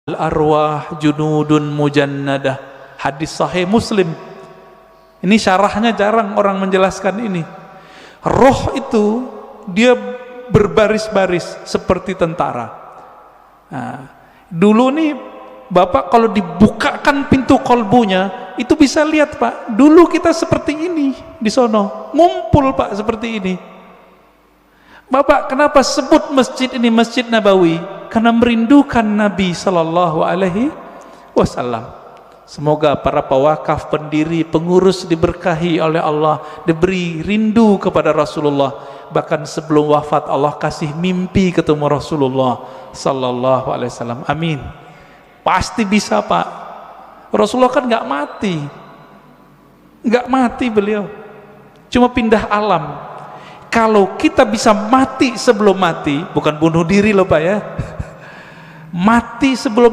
Al-arwah junudun mujannadah, hadis sahih Muslim. Ini syarahnya jarang orang menjelaskan ini. Roh itu dia berbaris-baris seperti tentara. Nah, dulu nih Bapak kalau dibukakan pintu kolbunya itu bisa lihat Pak, dulu kita seperti ini di sono, ngumpul Pak seperti ini. Bapak kenapa sebut masjid ini Masjid Nabawi? Karena merindukan Nabi Sallallahu Alaihi Wasallam. Semoga para pewakaf, pendiri, pengurus diberkahi oleh Allah, diberi rindu kepada Rasulullah. Bahkan sebelum wafat Allah kasih mimpi ketemu Rasulullah Sallallahu Alaihi Wasallam. Amin. Pasti bisa Pak. Rasulullah kan nggak mati beliau, cuma pindah alam. Kalau kita bisa mati sebelum mati, bukan bunuh diri loh Pak ya, mati sebelum